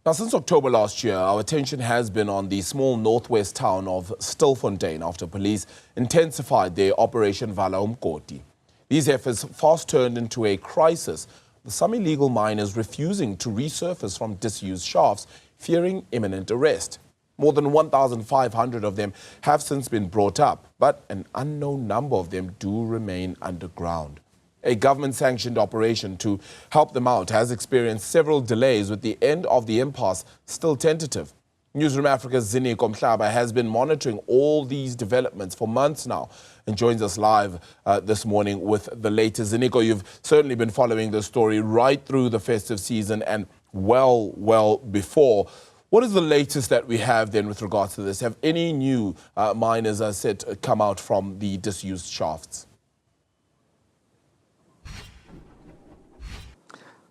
Now, since October last year, our attention has been on the small northwest town of Stilfontein after police intensified their Operation Vala Umkoti. These efforts fast turned into a crisis, with some illegal miners refusing to resurface from disused shafts, fearing imminent arrest. More than 1,500 of them have since been brought up, but an unknown number of them do remain underground. A government-sanctioned operation to help them out has experienced several delays, with the end of the impasse still tentative. Newzroom Afrika's Ziniko Mhlaba has been monitoring all these developments for months now and joins us live this morning with the latest. Ziniko, you've certainly been following the story right through the festive season and well before. What is the latest that we have then with regards to this? Have any new miners, as said, come out from the disused shafts?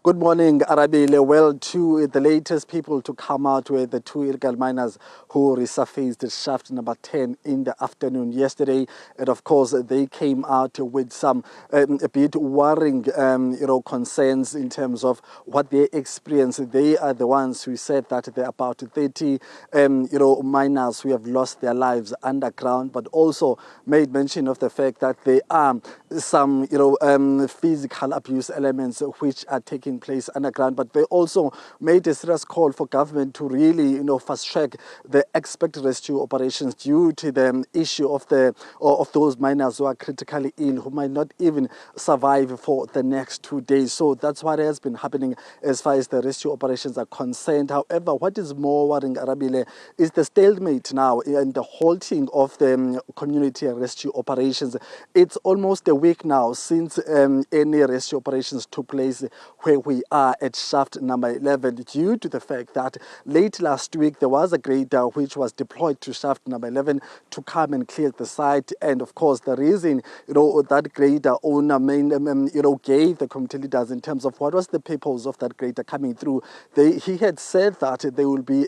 Good morning, Arabile. Well, the latest people to come out were the two illegal miners who resurfaced shaft number 10 in the afternoon yesterday. And of course, they came out with some a bit worrying, concerns in terms of what they experienced. They are the ones who said that there are about 30, miners who have lost their lives underground, but also made mention of the fact that there are some, physical abuse elements which are taking place underground. But they also made a serious call for government to really, fast track the expected rescue operations due to the issue of those miners who are critically ill, who might not even survive for the next 2 days. So that's what has been happening as far as the rescue operations are concerned. However, what is more worrying, Arabile, is the stalemate now and the halting of the community rescue operations. It's almost a week now since any rescue operations took place where we are at shaft number 11, due to the fact that late last week there was a grader which was deployed to shaft number 11 to come and clear the site. And of course, the reason that grader owner gave the community leaders in terms of what was the purpose of that grader coming through, he had said that there will be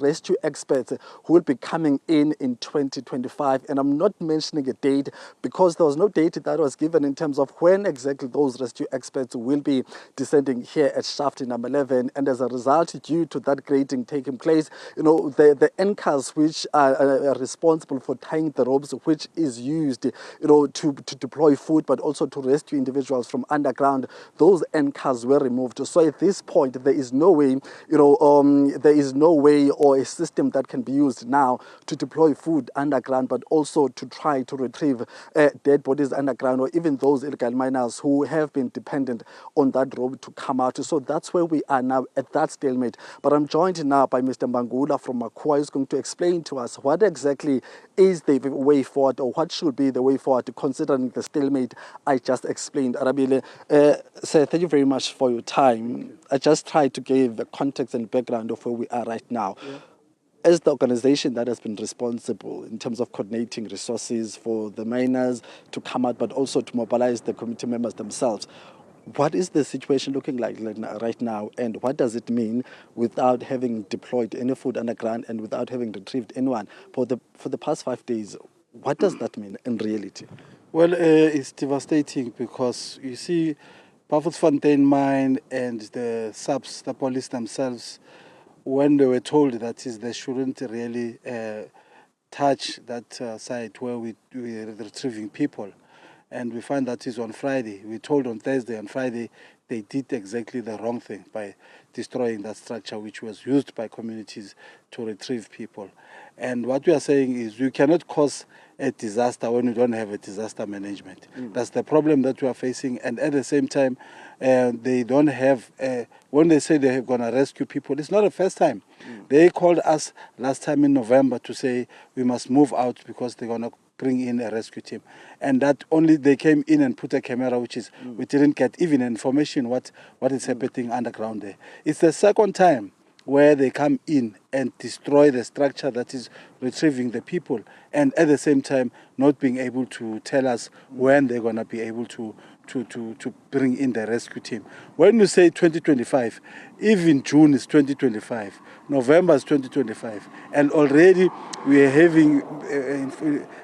rescue experts who will be coming in 2025. And I'm not mentioning a date because there was no date that was given in terms of when exactly those rescue experts will be descending here at shaft number 11. And as a result, due to that grading taking place, the anchors which are responsible for tying the ropes, which is used to deploy food but also to rescue individuals from underground, those anchors were removed. So at this point there is no way or a system that can be used now to deploy food underground, but also to try to retrieve dead bodies underground, or even those illegal miners who have been dependent on that rope to come out. So that's where we are now, at that stalemate. But I'm joined now by Mr. Mbangula from Makua, who's going to explain to us what exactly is the way forward, or what should be the way forward, considering the stalemate I just explained. Arabile, sir, thank you very much for your time. I just tried to give the context and background of where we are right now. Yeah. As the organization that has been responsible in terms of coordinating resources for the miners to come out, but also to mobilize the community members themselves, what is the situation looking like right now, and what does it mean without having deployed any food underground and without having retrieved anyone for the past 5 days? What does that mean in reality? Well, it's devastating because you see, Stilfontein mine and the subs, the police themselves, when they were told that they shouldn't really touch that site where we're retrieving people. And we find that is on Friday. We told on Thursday and Friday they did exactly the wrong thing by destroying that structure which was used by communities to retrieve people. And what we are saying is you cannot cause a disaster when you don't have a disaster management. That's the problem that we are facing. And at the same time, they don't have, when they say they're going to rescue people, it's not the first time. They called us last time in November to say we must move out because they're going to bring in a rescue team. And that only they came in and put a camera, which is, we didn't get even information what is happening underground there. It's the second time where they come in and destroy the structure that is retrieving the people, and at the same time not being able to tell us when they're going to be able to to bring in the rescue team. When you say 2025, even June is 2025, November is 2025, and already we are having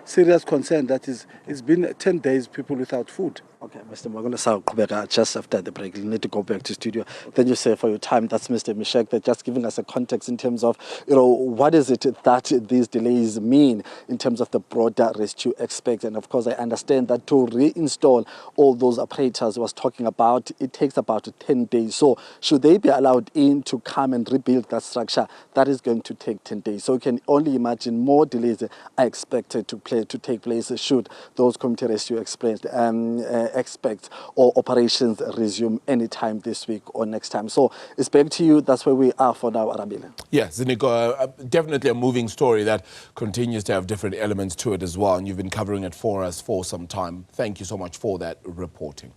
serious concern that it's been 10 days people without food. Okay, Mr. Magona, just after the break, we need to go back to studio. Thank you, sir, for your time. That's Mr. Mishek. They're just giving us a context in terms of, what is it that these delays mean in terms of the broader rescue aspect. And of course, I understand that to reinstall all those apparatus he was talking about, it takes about 10 days. So should they be allowed in to come and rebuild that structure, that is going to take 10 days. So you can only imagine more delays are expected to take place should those community rescue expect or operations resume anytime this week or next time. So it's back to you. That's where we are for now, Arabile. Yes, Ziniko, definitely a moving story that continues to have different elements to it as well. And you've been covering it for us for some time. Thank you so much for that reporting.